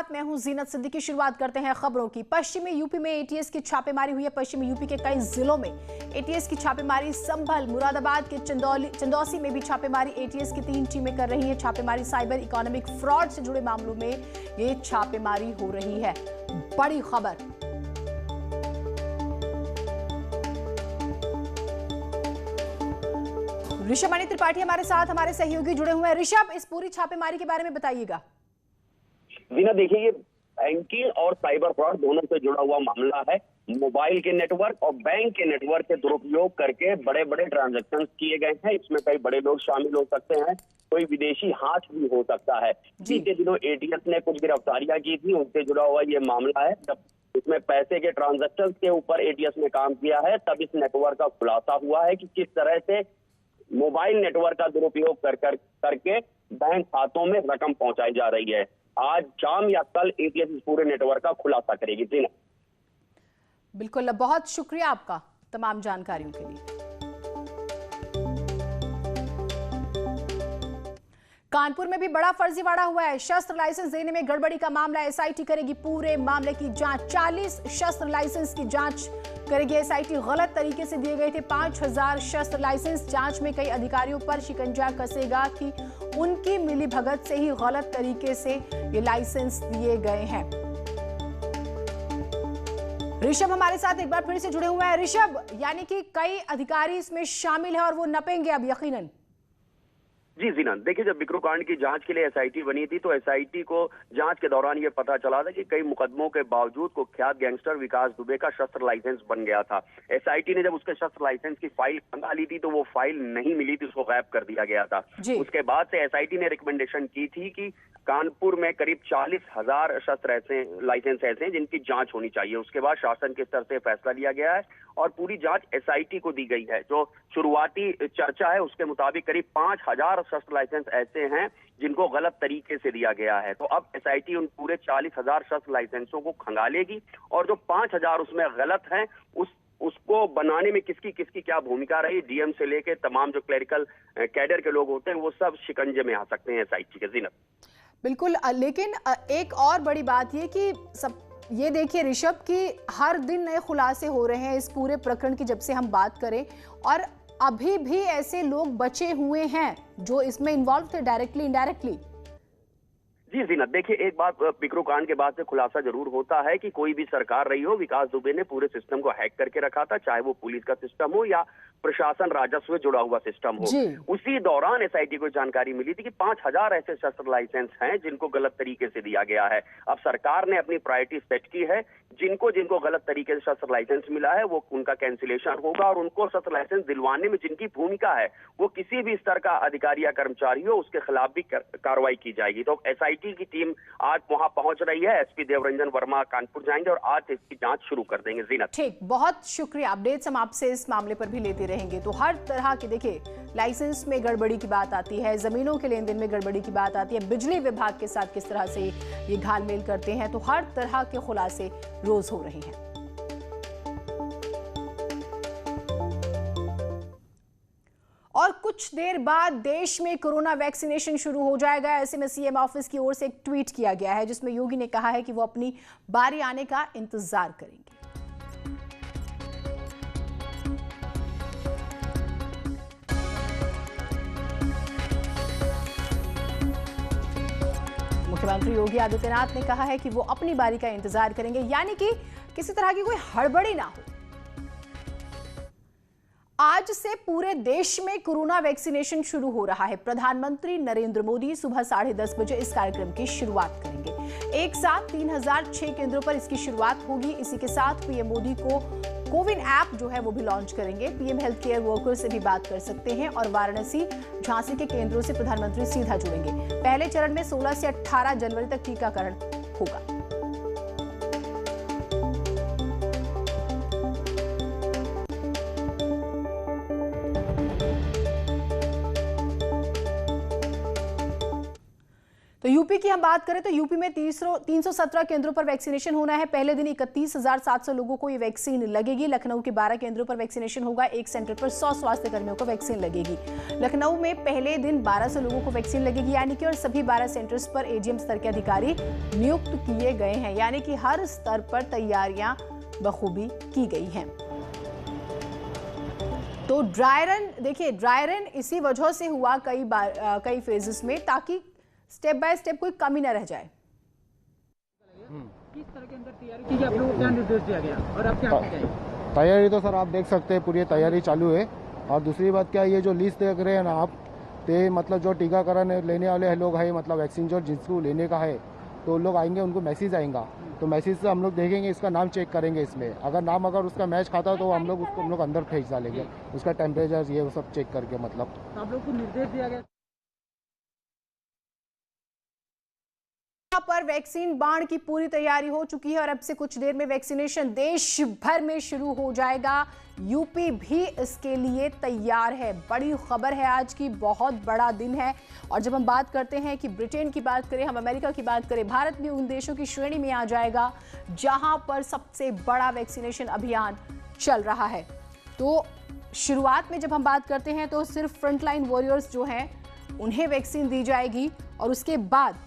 साथ मैं हूं जीनत सिद्दीकी। शुरुआत करते हैं खबरों की। पश्चिमी यूपी में एटीएस की छापेमारी हुई है। पश्चिमी यूपी के कई जिलों में एटीएस की छापेमारी। संभल, मुरादाबाद के चंदौसी में भी छापेमारी एटीएस की 3 टीमें कर रही हैं छापेमारी। साइबर इकोनॉमिक फ्रॉड से जुड़े मामलों में ये छापेमारी हो रही है। बड़ी खबर। ऋषभ त्रिपाठी हमारे साथ, हमारे सहयोगी जुड़े हुए हैं। ऋषभ, इस पूरी छापेमारी के बारे में बताइएगा। जीना, देखिए, ये बैंकिंग और साइबर फ्रॉड दोनों से जुड़ा हुआ मामला है। मोबाइल के नेटवर्क और बैंक के नेटवर्क के दुरुपयोग करके बड़े बड़े ट्रांजैक्शन किए गए हैं। इसमें कई बड़े लोग शामिल हो सकते हैं, कोई विदेशी हाथ भी हो सकता है। बीते दिनों एटीएस ने कुछ गिरफ्तारियां की थी, उनसे जुड़ा हुआ ये मामला है। जब इसमें पैसे के ट्रांजैक्शन के ऊपर एटीएस ने काम किया है, तब इस नेटवर्क का खुलासा हुआ है कि किस तरह से मोबाइल नेटवर्क का दुरुपयोग करके बैंक खातों में रकम पहुंचाई जा रही है। आज शाम या कल एटीएस इस पूरे नेटवर्क का खुलासा करेगी। जी बिल्कुल, बहुत शुक्रिया आपका तमाम जानकारियों के लिए। कानपुर में भी बड़ा फर्जीवाड़ा हुआ है। शस्त्र लाइसेंस देने में गड़बड़ी का मामला। एसआईटी करेगी पूरे मामले की जांच। 40 शस्त्र लाइसेंस की जांच करेगी एसआईटी। गलत तरीके से दिए गए थे 5000 शस्त्र लाइसेंस। जांच में कई अधिकारियों पर शिकंजा कसेगा कि उनकी मिलीभगत से ही गलत तरीके से ये लाइसेंस दिए गए हैं। ऋषभ हमारे साथ एक बार फिर से जुड़े हुए हैं। ऋषभ, यानी कि कई अधिकारी इसमें शामिल है और वो नपेंगे अब यकीनन। जी जीना, देखिए, जब बिक्रू कांड की जांच के लिए एसआईटी बनी थी तो एसआईटी को जांच के दौरान ये पता चला था कि कई मुकदमों के बावजूद कुख्यात गैंगस्टर विकास दुबे का शस्त्र लाइसेंस बन गया था। एसआईटी ने जब उसके शस्त्र लाइसेंस की फाइल खंगाली थी तो वो फाइल नहीं मिली थी, उसको गायब कर दिया गया था। उसके बाद से एसआईटी ने रिकमेंडेशन की थी कि कानपुर में करीब 40,000 शस्त्र लाइसेंस ऐसे हैं जिनकी जांच होनी चाहिए। उसके बाद शासन के स्तर से फैसला लिया गया है और पूरी जांच एसआईटी को दी गई है। जो शुरुआती चर्चा है उसके मुताबिक करीब 5,000 शस्त्र लाइसेंस ऐसे हैं जिनको गलत तरीके से दिया गया है। तो अब एसआईटी उन पूरे 40,000 शस्त्र लाइसेंसों को खंगालेगी और जो 5,000 उसमें गलत हैं उसको बनाने में किसकी किसकी क्या भूमिका रही, डीएम से लेके तमाम जो क्लेरिकल कैडर के लोग होते हैं वो सब शिकंजे में आ सकते हैं एसआईटी के। जीनत, बिल्कुल, लेकिन एक और बड़ी बात ये देखिए ऋषभ कि हर दिन नए खुलासे हो रहे हैं इस पूरे प्रकरण की जब से हम बात करें, और अभी भी ऐसे लोग बचे हुए हैं जो इसमें इन्वॉल्व थे डायरेक्टली इनडायरेक्टली। जी जीनत, देखिए, एक बात बिक्रू कांड के बाद से खुलासा जरूर होता है कि कोई भी सरकार रही हो, विकास दुबे ने पूरे सिस्टम को हैक करके रखा था, चाहे वो पुलिस का सिस्टम हो या प्रशासन राजस्व जुड़ा हुआ सिस्टम हो। उसी दौरान एसआईटी को जानकारी मिली थी कि 5,000 ऐसे शस्त्र लाइसेंस हैं जिनको गलत तरीके से दिया गया है। अब सरकार ने अपनी प्रायोरिटी सेट की है, जिनको गलत तरीके से शस्त्र लाइसेंस मिला है वो उनका कैंसिलेशन होगा और उनको शस्त्र लाइसेंस दिलवाने में जिनकी भूमिका है वो किसी भी स्तर का अधिकारी या कर्मचारी हो उसके खिलाफ भी कार्रवाई की जाएगी। तो एसआईटी की टीम आज वहां पहुंच रही है। एसपी देवरंजन वर्मा कानपुर जाएंगे और आज इसकी जांच शुरू कर देंगे। जीनत, ठीक, बहुत शुक्रिया। अपडेट्स हम आपसे इस मामले पर भी लेते रहेंगे। तो हर तरह के, देखिए, लाइसेंस में गड़बड़ी की बात आती है, जमीनों के लेन देन में गड़बड़ी की बात आती है, बिजली विभाग के साथ किस तरह से ये घालमेल करते हैं, तो हर तरह के खुलासे रोज हो रहे हैं। और कुछ देर बाद देश में कोरोना वैक्सीनेशन शुरू हो जाएगा। ऐसे में सीएम ऑफिस की ओर से एक ट्वीट किया गया है जिसमें योगी ने कहा है कि वो अपनी बारी आने का इंतजार करेंगे। मुख्यमंत्री योगी आदित्यनाथ ने कहा है कि वो अपनी बारी का इंतजार करेंगे, यानी कि किसी तरह की कोई हड़बड़ी ना हो। आज से पूरे देश में कोरोना वैक्सीनेशन शुरू हो रहा है। प्रधानमंत्री नरेंद्र मोदी सुबह 10:30 बजे इस कार्यक्रम की शुरुआत करेंगे। एक साथ 3006 केंद्रों पर इसकी शुरुआत होगी। इसी के साथ पीएम मोदी को कोविन ऐप जो है वो भी लॉन्च करेंगे। पीएम हेल्थ केयर वर्कर से भी बात कर सकते हैं और वाराणसी, झांसी के केंद्रों से प्रधानमंत्री सीधा जुड़ेंगे। पहले चरण में 16 से 18 जनवरी तक टीकाकरण होगा। तो यूपी की हम बात करें तो यूपी में 317 केंद्रों पर वैक्सीनेशन होना है। पहले दिन 31,700 लोगों को ये वैक्सीन लगेगी। लखनऊ के 12 केंद्रों पर वैक्सीनेशन होगा। एक सेंटर पर 100 स्वास्थ्य कर्मियों को वैक्सीन लगेगी। लखनऊ में पहले दिन 1200 लोगों को वैक्सीन लगेगी, यानी कि और सभी 12 सेंटर्स पर एजीएम स्तर के अधिकारी नियुक्त किए गए हैं, यानी कि हर स्तर पर तैयारियां बखूबी की गई हैं। तो ड्राई रन, देखिए ड्राई रन इसी वजह से हुआ कई फेजेस में, ताकि स्टेप बाय स्टेप कोई कमी न रह जाए। किस तरह के अंदर तैयारी की, आप लोगों को क्या निर्देश दिया गया और अब क्या किया है? तैयारी तो सर आप देख सकते हैं, पूरी तैयारी चालू है। और दूसरी बात क्या, ये जो लिस्ट देख रहे हैं ना आप, तो मतलब जो टीकाकरण लेने वाले लोग हैं, मतलब वैक्सीन जो जिसको लेने का है, तो लोग आएंगे, उनको मैसेज आएगा, तो मैसेज से हम लोग देखेंगे, इसका नाम चेक करेंगे इसमें। अगर उसका मैच खाता है तो हम लोग अंदर भेज डालेंगे, उसका टेम्परेचर ये वो सब चेक करके। मतलब आप लोग को निर्देश दिया गया। यहाँ पर वैक्सीन बाढ़ की पूरी तैयारी हो चुकी है और अब से कुछ देर में वैक्सीनेशन देश भर में शुरू हो जाएगा। यूपी भी इसके लिए तैयार है। बड़ी खबर है आज की, बहुत बड़ा दिन है। और जब हम बात करते हैं कि ब्रिटेन की बात करें, हम अमेरिका की बात करें, भारत भी उन देशों की श्रेणी में आ जाएगा जहां पर सबसे बड़ा वैक्सीनेशन अभियान चल रहा है। तो शुरुआत में जब हम बात करते हैं तो सिर्फ फ्रंटलाइन वॉरियर्स जो हैं उन्हें वैक्सीन दी जाएगी और उसके बाद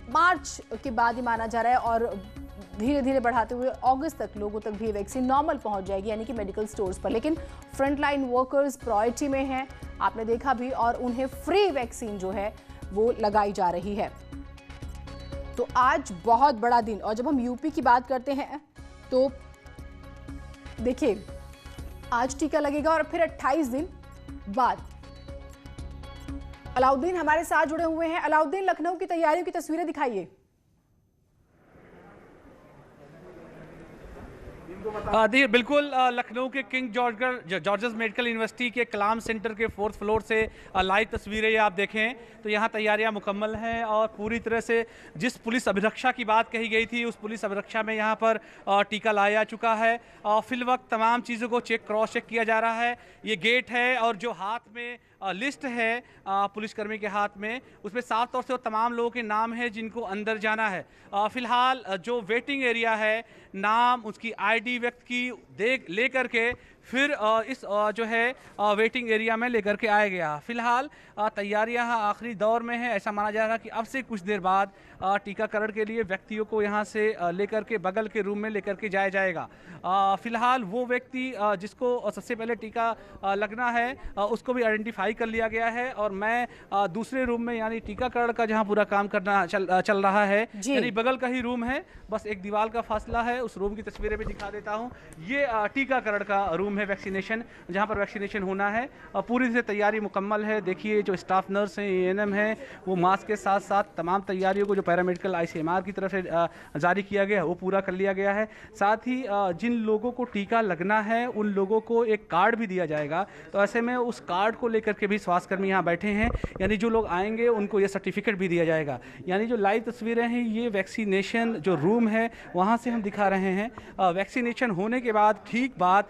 मार्च के बाद ही माना जा रहा है और धीरे धीरे बढ़ाते हुए अगस्त तक लोगों तक भी वैक्सीन नॉर्मल पहुंच जाएगी, यानी कि मेडिकल स्टोर्स पर। लेकिन फ्रंटलाइन वर्कर्स प्रायोरिटी में हैं, आपने देखा भी, और उन्हें फ्री वैक्सीन जो है वो लगाई जा रही है। तो आज बहुत बड़ा दिन। और जब हम यूपी की बात करते हैं तो देखिए आज टीका लगेगा और फिर 28 दिन बाद। अलाउद्दीन हमारे साथ जुड़े हुए हैं। अलाउद्दीन, लखनऊ की तैयारियों की तस्वीरें दिखाइए। देखिए बिल्कुल, लखनऊ के किंग जॉर्जेस मेडिकल यूनिवर्सिटी के कलाम सेंटर के 4th फ्लोर से लाइव तस्वीरें ये आप देखें तो यहाँ तैयारियाँ मुकम्मल हैं और पूरी तरह से जिस पुलिस अभिरक्षा की बात कही गई थी उस पुलिस अभिरक्षा में यहाँ पर टीका लाया जा चुका है। फिल वक्त तमाम चीज़ों को क्रॉस चेक किया जा रहा है। ये गेट है और जो हाथ में लिस्ट है पुलिसकर्मी के हाथ में, उसमें साफ तौर से वो तमाम लोगों के नाम है जिनको अंदर जाना है। फिलहाल जो वेटिंग एरिया है, नाम, उसकी आईडी व्यक्ति की लेकर के फिर इस जो है वेटिंग एरिया में लेकर के आया गया। फिलहाल तैयारियां आखिरी दौर में है। ऐसा माना जा रहा है कि अब से कुछ देर बाद टीकाकरण के लिए व्यक्तियों को यहां से लेकर के बगल के रूम में लेकर के जाया जाएगा। फिलहाल वो व्यक्ति जिसको सबसे पहले टीका लगना है उसको भी आइडेंटिफाई कर लिया गया है और मैं दूसरे रूम में, यानी टीकाकरण का जहां पूरा काम करना चल रहा है, यानी बगल का ही रूम है, बस एक दीवार का फासला है, उस रूम की तस्वीरें भी दिखा देता हूं। ये टीकाकरण का रूम है, वैक्सीनेशन, जहां पर वैक्सीनेशन होना है। पूरी तरह तैयारी मुकम्मल है। देखिए जो स्टाफ नर्स हैं, एएनएम हैं, वो मास्क के साथ साथ तमाम तैयारियों को जो पैरामेडिकल आईसीएमआर की तरफ से जारी किया गया है वो पूरा कर लिया गया है। साथ ही जिन लोगों को टीका लगना है उन लोगों को एक कार्ड भी दिया जाएगा। तो ऐसे में उस कार्ड को लेकर के भी स्वास्थ्यकर्मी यहाँ बैठे हैं, यानी जो लोग आएंगे उनको ये सर्टिफिकेट भी दिया जाएगा। यानी जो लाइव तस्वीरें हैं ये वैक्सीनेशन जो रूम है वहाँ से हम दिखा रहे हैं। वैक्सीनेशन होने के बाद ठीक बाद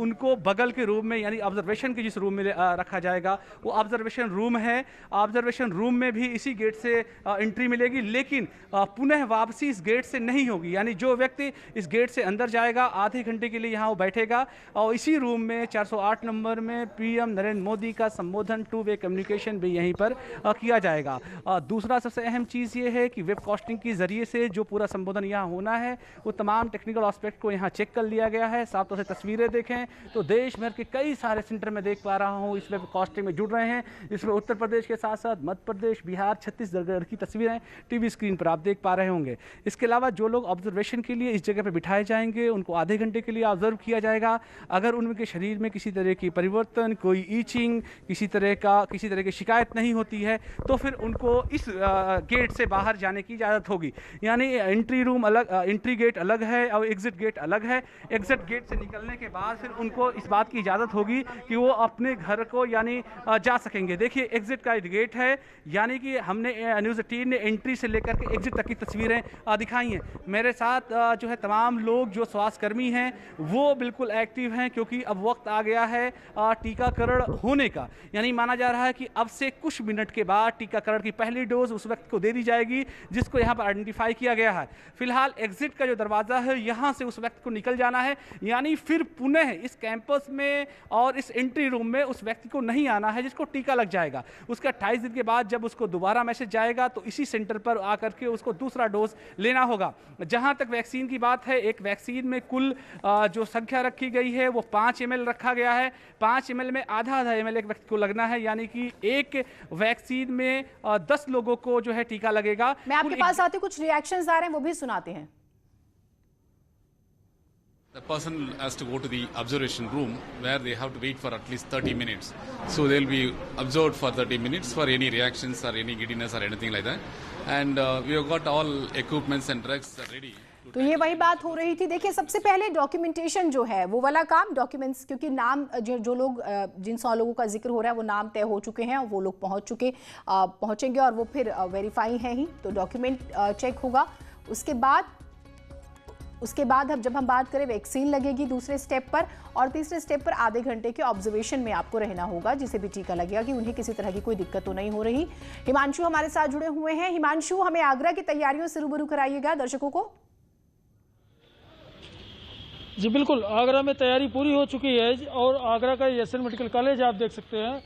उनको बगल के रूम में, यानी ऑब्जर्वेशन के जिस रूम में रखा जाएगा वो ऑब्जर्वेशन रूम है। ऑब्जर्वेशन रूम में भी इसी गेट से एंट्री मिलेगी, लेकिन पुनः वापसी इस गेट से नहीं होगी। यानी जो व्यक्ति इस गेट से अंदर जाएगा आधे घंटे के लिए यहाँ वो बैठेगा और इसी रूम में 408 नंबर में पीएम नरेंद्र मोदी का संबोधन, 2-वे कम्युनिकेशन भी यहीं पर किया जाएगा। दूसरा सबसे अहम चीज़ ये है कि वेब कास्टिंग के जरिए से जो पूरा संबोधन यहाँ होना है वो तमाम टेक्निकल एस्पेक्ट को यहाँ चेक कर लिया गया है। साफ तौर से तस्वीरें देखें तो देश भर के कई सारे सेंटर में देख पा रहा हूँ इस वेब कास्टिंग में जुड़ रहे हैं। इसमें उत्तर प्रदेश के साथ साथ मध्य प्रदेश, बिहार, छत्तीसगढ़ की तस्वीरें टीवी स्क्रीन पर आप देख पा रहे होंगे। इसके अलावा जो लोग ऑब्जर्वेशन के लिए इस जगह पर बिठाए जाएंगे उनको आधे घंटे के लिए ऑब्जर्व किया जाएगा। अगर उनके शरीर में किसी तरह की परिवर्तन, कोई ईचिंग, किसी तरह की शिकायत नहीं होती है तो फिर उनको इस गेट से बाहर जाने की इजाज़त होगी। यानी एंट्री रूम अलग, एंट्री गेट अलग है और एग्जिट गेट अलग है। एग्जिट गेट से निकलने के बाद फिर उनको इस बात की इजाज़त होगी कि वो अपने घर को यानी जा सकेंगे। देखिए एग्जिट का गेट है, यानी कि हमने न्यूज़ 18 ने एंट्री से लेकर के एग्जिट तक की तस्वीरें दिखाई हैं। मेरे साथ जो है तमाम लोग जो स्वास्थ्यकर्मी हैं वो बिल्कुल एक्टिव हैं, क्योंकि अब वक्त आ गया है टीकाकरण होने का। यानी माना जा रहा है कि अब से कुछ मिनट के बाद टीकाकरण की पहली डोज उस व्यक्ति को दे दी जाएगी जिसको यहाँ पर आइडेंटिफाई किया गया है। फिलहाल एग्जिट का जो दरवाज़ा है यहाँ से उस व्यक्ति को निकल जाना है, यानी फिर पुनः इस कैंपस में और इस एंट्री रूम में उस व्यक्ति को नहीं आना है जिसको टीका लग जाएगा। उसका 28 दिन के बाद जब उसको दोबारा मैसेज जाएगा तो इसी सेंटर पर आकर के उसको दूसरा डोज लेना होगा। जहां तक वैक्सीन की बात है, एक वैक्सीन में कुल जो संख्या रखी गई है वो 5 ml रखा गया है। 5 ml में आधा ml एक व्यक्ति को लगना है, यानी कि एक वैक्सीन में 10 लोगों को जो है टीका लगेगा। मैं आपके पास आते कुछ रिएक्शंस आ रहे हैं, वो भी सुनाते हैं। The person has to go to the observation room where they have to wait for at least 30 minutes. So they'll be observed for 30 minutes for any reactions or any giddiness or anything like that. And we have got all equipments and drugs ready. तो ये वही बात हो रही थी। देखिए सबसे पहले डॉक्यूमेंटेशन जो है वो वाला काम, डॉक्यूमेंट्स, क्योंकि नाम जो लोग जिन 100 लोगों का जिक्र हो रहा है वो नाम तय हो चुके हैं और वो लोग पहुंचेंगे और वो फिर वेरीफाई हैं ही, तो डॉक्यूमेंट चेक होगा। उसके बाद अब जब हम बात करें वैक्सीन लगेगी दूसरे स्टेप पर, और तीसरे स्टेप पर आधे घंटे के ऑब्जर्वेशन में आपको रहना होगा जिसे भी टीका लगेगा कि उन्हें किसी तरह की कोई दिक्कत तो नहीं हो रही। हिमांशु हमारे साथ जुड़े हुए हैं। हिमांशु, हमें आगरा की तैयारियों से रूबरू कराइएगा दर्शकों को। जी बिल्कुल, आगरा में तैयारी पूरी हो चुकी है और आगरा का एसएन मेडिकल कॉलेज आप देख सकते हैं,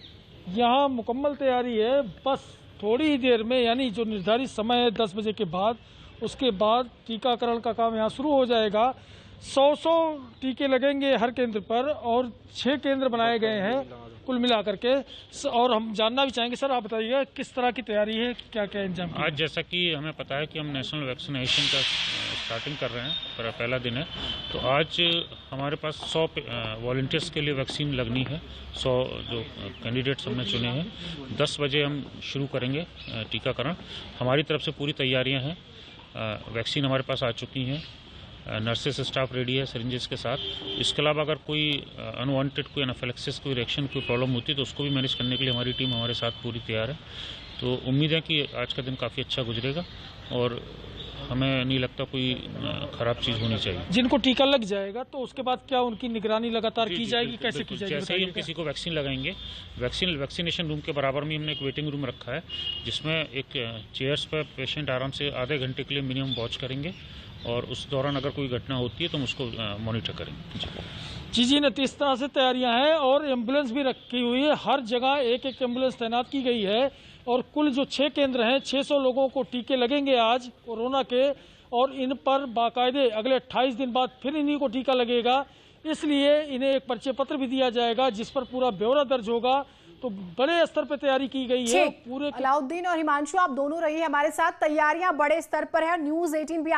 यहाँ मुकम्मल तैयारी है। बस थोड़ी ही देर में, यानी जो निर्धारित समय है 10 बजे के बाद, उसके बाद टीकाकरण का काम यहाँ शुरू हो जाएगा। 100 टीके लगेंगे हर केंद्र पर और 6 केंद्र बनाए गए हैं कुल मिलाकर के। और हम जानना भी चाहेंगे, सर आप बताइएगा किस तरह की तैयारी है, क्या क्या इंतजाम? आज जैसा कि हमें पता है कि हम नेशनल वैक्सीनेशन का स्टार्टिंग कर रहे हैं, पहला दिन है, तो आज हमारे पास 100 वॉलंटियर्स के लिए वैक्सीन लगनी है। 100 जो कैंडिडेट्स हमने चुने हैं। 10 बजे हम शुरू करेंगे टीकाकरण। हमारी तरफ से पूरी तैयारियां हैं। वैक्सीन हमारे पास आ चुकी हैं, नर्सेस स्टाफ रेडी है सिरिंजेस के साथ। इसके अलावा अगर कोई अनवांटेड कोई एनाफिलैक्सिस, कोई रिएक्शन, कोई प्रॉब्लम होती है तो उसको भी मैनेज करने के लिए हमारी टीम हमारे साथ पूरी तैयार है। तो उम्मीद है कि आज का दिन काफ़ी अच्छा गुजरेगा और हमें नहीं लगता कोई ख़राब चीज़ होनी चाहिए। जिनको टीका लग जाएगा तो उसके बाद क्या उनकी निगरानी लगातार की जाएगी, कैसे की जाएगी? जैसे ही हम किसी को वैक्सीन लगाएंगे, वैक्सीनेशन रूम के बराबर में हमने एक वेटिंग रूम रखा है जिसमें एक चेयर्स पर पेशेंट आराम से आधे घंटे के लिए मिनिमम वॉच करेंगे और उस दौरान अगर कोई घटना होती है तो हम उसको मॉनिटर करेंगे। जी ने इस तरह से तैयारियां हैं और एम्बुलेंस भी रखी हुई है। हर जगह एक एक एम्बुलेंस तैनात की गई है और कुल जो 6 केंद्र हैं, 600 लोगों को टीके लगेंगे आज कोरोना के, और इन पर बाकायदे अगले 28 दिन बाद फिर इन्हीं को टीका लगेगा। इसलिए इन्हें एक परिचय पत्र भी दिया जाएगा जिस पर पूरा ब्यौरा दर्ज होगा। तो बड़े स्तर पर तैयारी की गई है पूरे। अलाउद्दीन और हिमांशु, आप दोनों रहिए हमारे साथ। तैयारियां बड़े स्तर पर है। न्यूज़ 18 भी